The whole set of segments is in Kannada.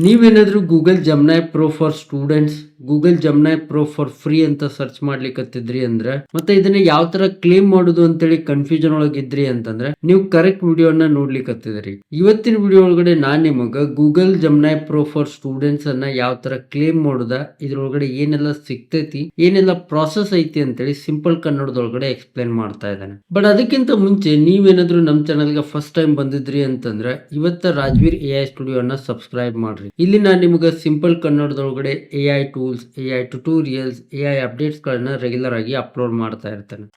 ನೀವೇನಾದ್ರೂ Google Gemini pro for students, Google Gemini pro for free ಅಂತ ಸರ್ಚ್ ಮಾಡ್ಲಿಕ್ಕತ್ತಿದ್ರಿ ಅಂದ್ರೆ, ಮತ್ತೆ ಇದನ್ನ ಯಾವ ತರ ಕ್ಲೇಮ್ ಮಾಡುದು ಅಂತೇಳಿ ಕನ್ಫ್ಯೂಷನ್ ಒಳಗಿದ್ರಿ ಅಂತಂದ್ರೆ ನೀವು ಕರೆಕ್ಟ್ ವಿಡಿಯೋನ ನೋಡ್ಲಿಕ್ಕತ್ತಿದ್ರಿ. ಇವತ್ತಿನ ವಿಡಿಯೋ ಒಳಗಡೆ ನಾನ್ ನಿಮಗ Google Gemini pro for students ಅನ್ನ ಯಾವ ತರ ಕ್ಲೇಮ್ ಮಾಡುದ, ಇದ್ರೊಳಗಡೆ ಏನೆಲ್ಲ ಸಿಗ್ತೈತಿ, ಏನೆಲ್ಲ ಪ್ರಾಸೆಸ್ ಐತಿ ಅಂತೇಳಿ ಸಿಂಪಲ್ ಕನ್ನಡದೊಳಗಡೆ ಎಕ್ಸ್ಪ್ಲೇನ್ ಮಾಡ್ತಾ ಇದ್ದಾನೆ. ಬಟ್ ಅದಕ್ಕಿಂತ ಮುಂಚೆ ನೀವೇನಾದ್ರೂ ನಮ್ ಚಾನಲ್ಗೆ ಫಸ್ಟ್ ಟೈಮ್ ಬಂದಿದ್ರಿ ಅಂತಂದ್ರೆ ಇವತ್ತ ರಾಜ್ವೀರ್ AI ಸ್ಟುಡಿಯೋ ಅನ್ನ ಸಬ್ಸ್ಕ್ರೈಬ್ ಮಾಡ್ರಿ. ಇಲ್ಲಿ ನಾನು ನಿಮಗೆ ಸಿಂಪಲ್ ಕನ್ನಡದೊಳಗಡೆ AI tools, AI tutorials, AI updates ಗಳನ್ನ ರೆಗ್ಯುಲರ್ ಆಗಿ ಅಪ್ಲೋಡ್ ಮಾಡ್ತಾ ಇರ್ತೇನೆ.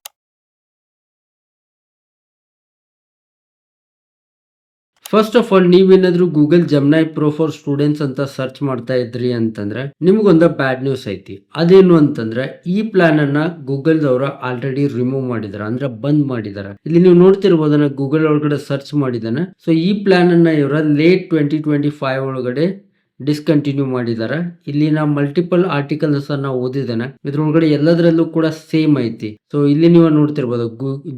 ಫಸ್ಟ್ ಆಫ್ ಆಲ್ ನೀವೇನಾದ್ರೂ Google Gemini pro for students ಅಂತ ಸರ್ಚ್ ಮಾಡ್ತಾ ಇದ್ರಿ ಅಂತಂದ್ರೆ ನಿಮ್ಗೊಂದು ಬ್ಯಾಡ್ ನ್ಯೂಸ್ ಐತಿ. ಅದೇನು ಅಂತಂದ್ರೆ ಈ ಪ್ಲಾನ್ ಅನ್ನ ಗೂಗಲ್ ದವರ ಆಲ್ರೆಡಿ ರಿಮೂವ್ ಮಾಡಿದಾರೆ, ಅಂದ್ರೆ ಬಂದ್ ಮಾಡಿದಾರೆ. ಇಲ್ಲಿ ನೀವು ನೋಡ್ತಿರ್ಬೋದನ್ನ ಗೂಗಲ್ ಒಳಗಡೆ ಸರ್ಚ್ ಮಾಡಿದಾನೆ. ಸೊ ಈ ಪ್ಲಾನ್ ಅನ್ನ ಇವರ ಲೇಟ್ 2025 ಒಳಗಡೆ ಡಿಸ್ಕಂಟಿನ್ಯೂ ಮಾಡಿದಾರೆ. ಇಲ್ಲಿ ನಾ ಮಲ್ಟಿಪಲ್ ಆರ್ಟಿಕಲ್ಸ್ ಅನ್ನ ಓದಿದ್ದೇನೆ, ಇದ್ರೊಳಗಡೆ ಎಲ್ಲದರಲ್ಲೂ ಕೂಡ ಸೇಮ್ ಐತಿ. ಸೊ ಇಲ್ಲಿ ನೀವು ನೋಡ್ತಿರ್ಬೋದು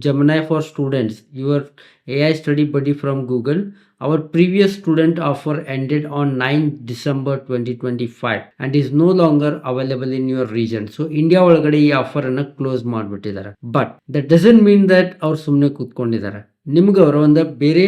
Gemini for students, your AI study buddy from Google. Our previous student offer ended on 9th December 2025 and is no longer available in your region. So India ಒಳಗಡೆ ಈ ಆಫರ್ ಅನ್ನ ಕ್ಲೋಸ್ ಮಾಡ್ಬಿಟ್ಟಿದ್ದಾರೆ. But that doesn't mean that ಅವ್ರು ಸುಮ್ಮನೆ ಕೂತ್ಕೊಂಡಿದ್ದಾರೆ. ನಿಮ್ಗೆ ಅವರ ಒಂದು ಬೇರೆ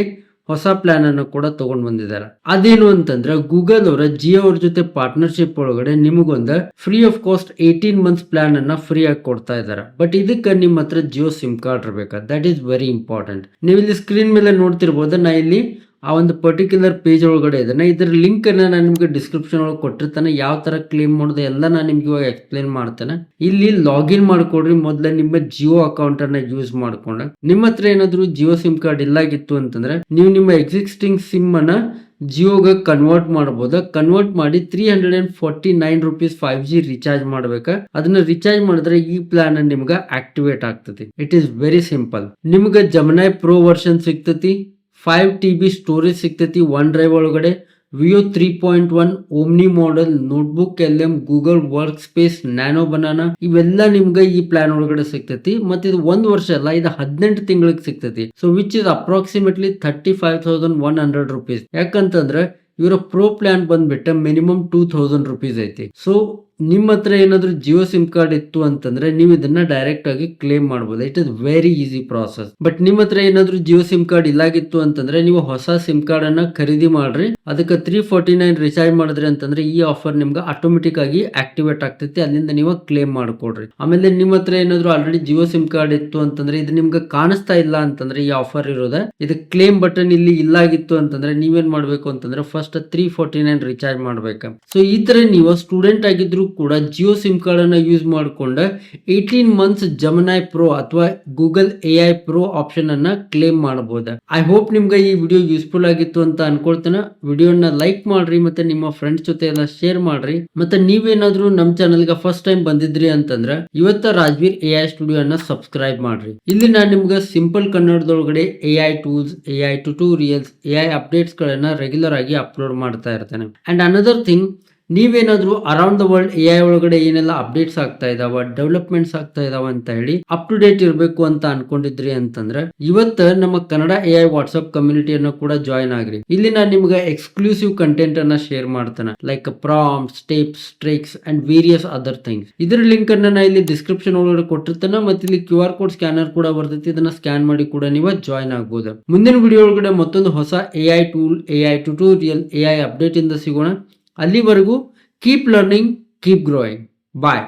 ಹೊಸ ಪ್ಲಾನ್ ಅನ್ನು ಕೂಡ ತಗೊಂಡ್ ಬಂದಿದ್ದಾರೆ. ಅದೇನು ಅಂತಂದ್ರೆ ಗೂಗಲ್ ಅವರ ಜಿಯೋ ಅವ್ರ ಜೊತೆ ಪಾರ್ಟ್ನರ್ಶಿಪ್ ಒಳಗಡೆ ನಿಮಗೊಂದು free of cost 18 months plan ಅನ್ನ ಫ್ರೀ ಆಗಿ ಕೊಡ್ತಾ ಇದ್ದಾರೆ. ಬಟ್ ಇದಕ್ಕೆ ನಿಮ್ಮ ಹತ್ರ ಜಿಯೋ ಸಿಮ್ ಕಾರ್ಡ್ ಇರಬೇಕು. That is very important. ನೀವು ಇಲ್ಲಿ ಸ್ಕ್ರೀನ್ ಮೇಲೆ ನೋಡ್ತಿರ್ಬೋದು, ನಾ ಇಲ್ಲಿ ಆ ಒಂದು ಪರ್ಟಿಕ್ಯುಲರ್ ಪೇಜ್ ಒಳಗಡೆ ಇದೆ. ಇದರ ಲಿಂಕ್ ಅನ್ನ ನಾನು ನಿಮ್ಗೆ ಡಿಸ್ಕ್ರಿಪ್ಷನ್ ಒಳಗೆ ಕೊಟ್ಟಿರ್ತಾನೆ. ಯಾವ ತರ ಕ್ಲೇಮ್ ಮಾಡೋದು ಎಲ್ಲ ನಾನು ನಿಮ್ಗೆ ಇವಾಗ ಎಕ್ಸ್ಪ್ಲೇನ್ ಮಾಡ್ತೇನೆ. ಇಲ್ಲಿ ಲಾಗಿನ್ ಮಾಡ್ಕೊಡ್ರಿ. ಮೊದಲ ನಿಮ್ಮ ಜಿಯೋ ಅಕೌಂಟ್ ಅನ್ನ ಯೂಸ್ ಮಾಡ್ಕೊಂಡು ನಿಮ್ಮ ಹತ್ರ ಏನಾದ್ರು ಜಿಯೋ ಸಿಮ್ ಕಾರ್ಡ್ ಇಲ್ಲಾಗಿತ್ತು ಅಂತಂದ್ರೆ ನೀವು ನಿಮ್ಮ ಎಕ್ಸಿಸ್ಟಿಂಗ್ ಸಿಮ್ ಅನ್ನ ಜಿಯೋಗೆ ಕನ್ವರ್ಟ್ ಮಾಡಬಹುದು. ಕನ್ವರ್ಟ್ ಮಾಡಿ 349 rupees 5G ರಿಚಾರ್ಜ್ ಮಾಡ್ಬೇಕ. ಅದನ್ನ ರಿಚಾರ್ಜ್ ಮಾಡಿದ್ರೆ ಈ ಪ್ಲಾನ್ ನಿಮ್ಗೆ ಆಕ್ಟಿವೇಟ್ ಆಗ್ತತಿ. It is very simple. ನಿಮ್ಗೆ ಜಮ್ನೈ ಪ್ರೋ ವರ್ಷನ್ ಸಿಗ್ತತಿ, 5 TB ಸ್ಟೋರೇಜ್ ಸಿಗ್ತೈತಿ ಒನ್ ಡ್ರೈವ್ ಒಳಗಡೆ, ವಿಯೋ 3.1 Omni model, notebook LM, Google work space, nano banana, ಇವೆಲ್ಲ ನಿಮ್ಗೆ ಈ ಪ್ಲಾನ್ ಒಳಗಡೆ ಸಿಗ್ತೈತಿ. ಮತ್ತೆ ಇದು 1 ವರ್ಷ ಅಲ್ಲ, ಇದು 18 ತಿಂಗಳಿಗೆ ಸಿಗ್ತೈತಿ. So which is approximately 35,100 rupees. ಯಾಕಂತಂದ್ರೆ ಇವರ ಪ್ರೋ ಪ್ಲಾನ್ ಬಂದ್ಬಿಟ್ಟು ಮಿನಿಮಮ್ 2,000 rupees ಐತಿ. ಸೊ ನಿಮ್ಮ ಹತ್ರ ಏನಾದ್ರು ಜಿಯೋ ಸಿಮ್ ಕಾರ್ಡ್ ಇತ್ತು ಅಂತಂದ್ರೆ ನೀವು ಇದನ್ನ ಡೈರೆಕ್ಟ್ ಆಗಿ ಕ್ಲೇಮ್ ಮಾಡಬಹುದು. It is very easy process. But ನಿಮ್ಮ ಹತ್ರ ಏನಾದ್ರು ಜಿಯೋ ಸಿಮ್ ಕಾರ್ಡ್ ಇಲ್ಲಾಗಿತ್ತು ಅಂತಂದ್ರೆ ನೀವು ಹೊಸ ಸಿಮ್ ಕಾರ್ಡ್ ಅನ್ನ ಖರೀದಿ ಮಾಡ್ರಿ. ಅದಕ್ಕೆ 349 ರಿಚಾರ್ಜ್ ಮಾಡಿದ್ರಿ ಅಂತಂದ್ರೆ ಈ ಆಫರ್ ನಿಮ್ಗೆ ಆಟೋಮೆಟಿಕ್ ಆಗಿ ಆಕ್ಟಿವೇಟ್ ಆಗ್ತೈತಿ. ಅಲ್ಲಿಂದ ನೀವು ಕ್ಲೇಮ್ ಮಾಡ್ಕೊಡ್ರಿ. ಆಮೇಲೆ ನಿಮ್ಮ ಹತ್ರ ಏನಾದ್ರು ಆಲ್ರೆಡಿ ಜಿಯೋ ಸಿಮ್ ಕಾರ್ಡ್ ಇತ್ತು ಅಂತಂದ್ರೆ ಇದು ನಿಮ್ಗೆ ಕಾಣಿಸ್ತಾ ಇಲ್ಲ ಅಂತಂದ್ರೆ ಈ ಆಫರ್ ಇರೋದ, ಇದು ಕ್ಲೇಮ್ ಬಟನ್ ಇಲ್ಲಿ ಇಲ್ಲಾಗಿತ್ತು ಅಂತಂದ್ರೆ ನೀವೇನ್ ಮಾಡ್ಬೇಕು ಅಂತಂದ್ರೆ ಫಸ್ಟ್ 349 ರಿಚಾರ್ಜ್ ಮಾಡ್ಬೇಕು. ಸೊ ಈ ತರ ನೀವು ಸ್ಟೂಡೆಂಟ್ ಆಗಿದ್ರು ಕೂಡ ಜಿಯೋ ಸಿಮ್ ಕಾರ್ಡ್ ಅನ್ನ ಯೂಸ್ ಮಾಡಿಕೊಂಡ 18 ಮಂತ್ಸ್ ಜಮ್ನೈ ಪ್ರೋ ಅಥವಾ ಗೂಗಲ್ AI ಪ್ರೋ ಆಪ್ಷನ್ ಅನ್ನ ಕ್ಲೇಮ್ ಮಾಡಬಹುದು. ಐ ಹೋಪ್ ನಿಮ್ಗೆ ಈ ವಿಡಿಯೋ ಯೂಸ್ಫುಲ್ ಆಗಿತ್ತು ಅಂತ ಅನ್ಕೊಳ್ತೇನೆ. ವಿಡಿಯೋನ ಲೈಕ್ ಮಾಡ್ರಿ, ಮತ್ತೆ ನಿಮ್ಮ ಫ್ರೆಂಡ್ಸ್ ಜೊತೆ ಎಲ್ಲ ಶೇರ್ ಮಾಡ್ರಿ. ಮತ್ತೆ ನೀವೇನಾದ್ರೂ ನಮ್ ಚಾನಲ್ಗೆ ಫಸ್ಟ್ ಟೈಮ್ ಬಂದಿದ್ರಿ ಅಂತಂದ್ರೆ ಇವತ್ತ ರಾಜ್ವೀರ್ AI ಸ್ಟುಡಿಯೋ ಅನ್ನ ಸಬ್ಸ್ಕ್ರೈಬ್ ಮಾಡ್ರಿ. ಇಲ್ಲಿ ನಾನು ನಿಮ್ಗೆ ಸಿಂಪಲ್ ಕನ್ನಡದೊಳಗಡೆ AI tools, AI tutorials, AI updates ಗಳನ್ನ ರೆಗ್ಯುಲರ್ ಆಗಿ ಅಪ್ಲೋಡ್ ಮಾಡ್ತಾ ಇರ್ತೇನೆ. ಅಂಡ್ ಅನದರ್ ಥಿಂಗ್, ನೀವೇನಾದ್ರೂ ಅರೌಂಡ್ ದ ವರ್ಲ್ಡ್ AI ಒಳಗಡೆ ಏನೆಲ್ಲ ಅಪ್ಡೇಟ್ಸ್ ಆಗ್ತಾ ಇದಾವ, ಡೆವಲಪ್ಮೆಂಟ್ಸ್ ಆಗ್ತಾ ಇದಾವ ಅಂತ ಹೇಳಿ ಅಪ್ ಟು ಡೇಟ್ ಇರಬೇಕು ಅಂತ ಅನ್ಕೊಂಡಿದ್ರಿ ಅಂತಂದ್ರೆ ಇವತ್ತ ನಮ್ಮ ಕನ್ನಡ AI ವಾಟ್ಸ್ಆಪ್ ಕಮ್ಯುನಿಟಿಯನ್ನು ಕೂಡ ಜಾಯಿನ್ ಆಗ್ರಿ. ಇಲ್ಲಿ ನಾನು ನಿಮ್ಗೆ ಎಕ್ಸ್ಕ್ಲೂಸಿವ್ ಕಂಟೆಂಟ್ ಅನ್ನ ಶೇರ್ ಮಾಡ್ತೇನೆ, like prompts, tips, tricks and various other things. ಇದರ ಲಿಂಕ್ ಅನ್ನ ನಾನು ಇಲ್ಲಿ ಡಿಸ್ಕ್ರಿಪ್ಷನ್ ಒಳಗಡೆ ಕೊಟ್ಟಿರ್ತೇನೆ. ಮತ್ತೆ ಇಲ್ಲಿ QR ಕೋಡ್ ಸ್ಕ್ಯಾನರ್ ಕೂಡ ಬರ್ತೈತಿ. ಇದನ್ನ ಸ್ಕ್ಯಾನ್ ಮಾಡಿ ಕೂಡ ನೀವು ಜಾಯಿನ್ ಆಗ್ಬೋದು. ಮುಂದಿನ ವಿಡಿಯೋ ಒಳಗಡೆ ಮತ್ತೊಂದು ಹೊಸ AI tool, AI tutorial, AI update ಇಂದ ಸಿಗೋಣ. ಅಲ್ಲಿವರೆಗೂ ಕೀಪ್ ಲರ್ನಿಂಗ್, ಕೀಪ್ ಗ್ರೋಯಿಂಗ್. ಬಾಯ್.